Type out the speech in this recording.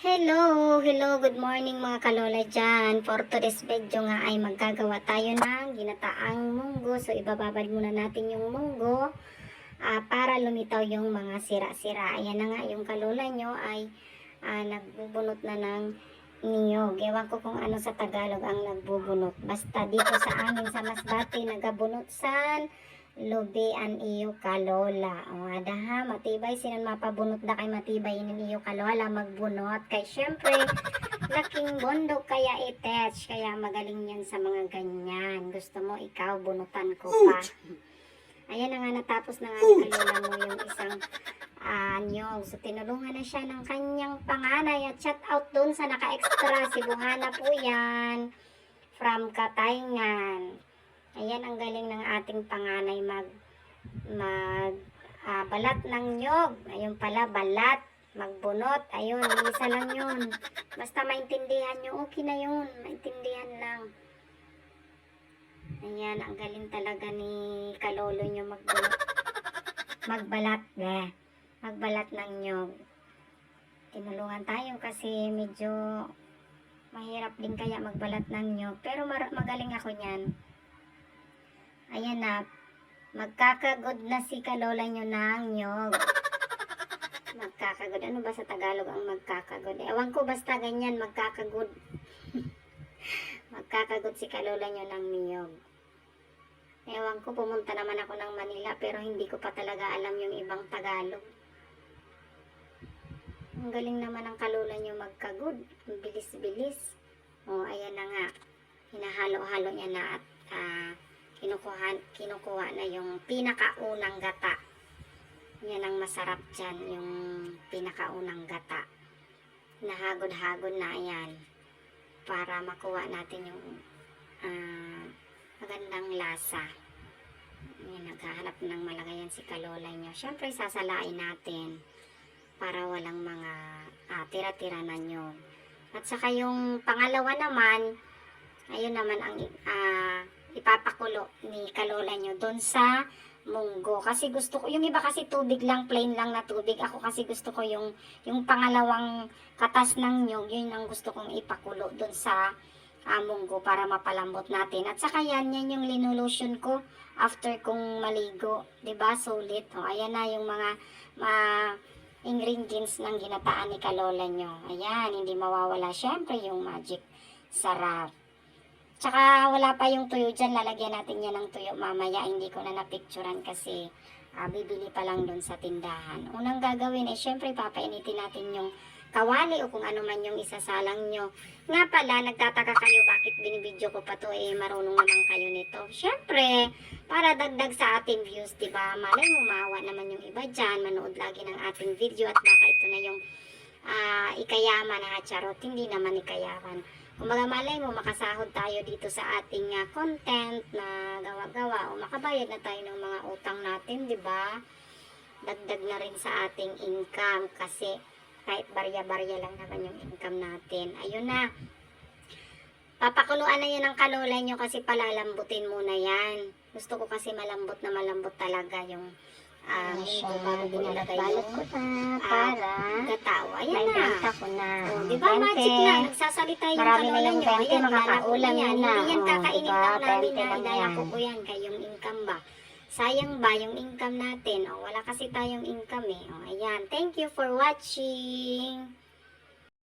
Hello, good morning mga kalola dyan. For today's video nga ay magkagawa tayo ng ginataang munggo. So ibababad muna natin yung munggo para lumitaw yung mga sira-sira. Ayan na nga, yung kalola nyo ay nagbubunot na ng niyog. Ewan ko kung ano sa Tagalog ang nagbubunot. Basta dito sa amin sa Masbate, nagabunot san lobe an iyo kalola. O adaha, matibay sinan mapabunot da kay matibay inin iyo kalola magbunot. Kay syempre, laking bondog kaya itech. Kaya magaling yan sa mga ganyan. Gusto mo ikaw, bunutan ko pa. Ayan na nga, natapos na nga ni kalola mo yung isang anyong. So tinulungan na siya ng kanyang panganay. At shout out doon sa naka-extra. Si Buhana po yan. From Katayngan. Ayan, ang galing ng ating panganay balat ng nyog. Ayun pala, balat, magbunot. Ayun, isa lang yun. Basta maintindihan nyo, okay na yun. Maintindihan lang. Ayan, ang galing talaga ni kalolo nyo magbunot. Magbalat ng nyog. Tinulungan tayo kasi medyo mahirap din kaya magbalat ng nyog. Pero magaling ako niyan. Ayan na, magkakagod na si kalola nyo ng nyog. Magkakagod. Ano ba sa Tagalog ang magkakagod? Ewan ko, basta ganyan, magkakagod. Magkakagod si kalola nyo ng niyog. Ewan ko, pumunta naman ako ng Manila pero hindi ko pa talaga alam yung ibang Tagalog. Ang galing naman ang kalola nyo magkagod. Ang bilis-bilis. O, ayan na nga. Hinahalo-halo niya na at kinukuha na yung pinakaunang gata. Yan ang masarap dyan, yung pinakaunang gata. Nahagod-hagod na yan para makuha natin yung magandang lasa. Yan, naghahanap ng malagayan si kalola nyo. Siyempre sasalain natin para walang mga tira-tira na nyo. At saka yung pangalawa naman, ayun naman ang ipapakulo ni kalola nyo doon sa munggo. Kasi gusto ko, yung iba kasi tubig lang, plain lang na tubig. Ako kasi gusto ko yung pangalawang katas ng nyog, yun ang gusto kong ipakulo doon sa munggo para mapalambot natin. At saka yan yung linulution ko after kong maligo. 'Di ba? Sulit. O, ayan na yung mga ingredients ng ginataan ni kalola nyo. Ayan, hindi mawawala syempre yung magic sarap. Tsaka wala pa yung tuyo dyan, lalagyan natin yan ng tuyo mamaya. Hindi ko na napicturan kasi bibili pa lang dun sa tindahan. Unang gagawin ay syempre papainitin natin yung kawali o kung ano man yung isasalang nyo. Nga pala, nagtataka kayo bakit binibidyo ko pa to, marunong naman kayo nito. Syempre, para dagdag sa ating views, diba? Malay mo, maawa naman yung iba dyan, manood lagi ng ating video at baka ito na yung ikayaman na charot. Hindi naman ikayaman. Kumbaga malay mo, makasahod tayo dito sa ating content na gawa-gawa o makabayad na tayo ng mga utang natin, di ba? Dagdag na rin sa ating income kasi kahit barya-barya lang naman yung income natin. Ayun na. Papakuluan na yan ng kalola nyo kasi palalambutin muna yan. Gusto ko kasi malambot na malambot talaga yung munggo bago ko nilagay yung para gatao. Ayan na. Ko na. Diba magic lang? Nagsasalita yung kalola nyo. Ayan, makakaulam yan. na. Hindi yan kakainin lang namin na lang inalako ko yan kay yung income ba. Sayang ba yung income natin? O, wala kasi tayong income eh. O, ayan. Thank you for watching.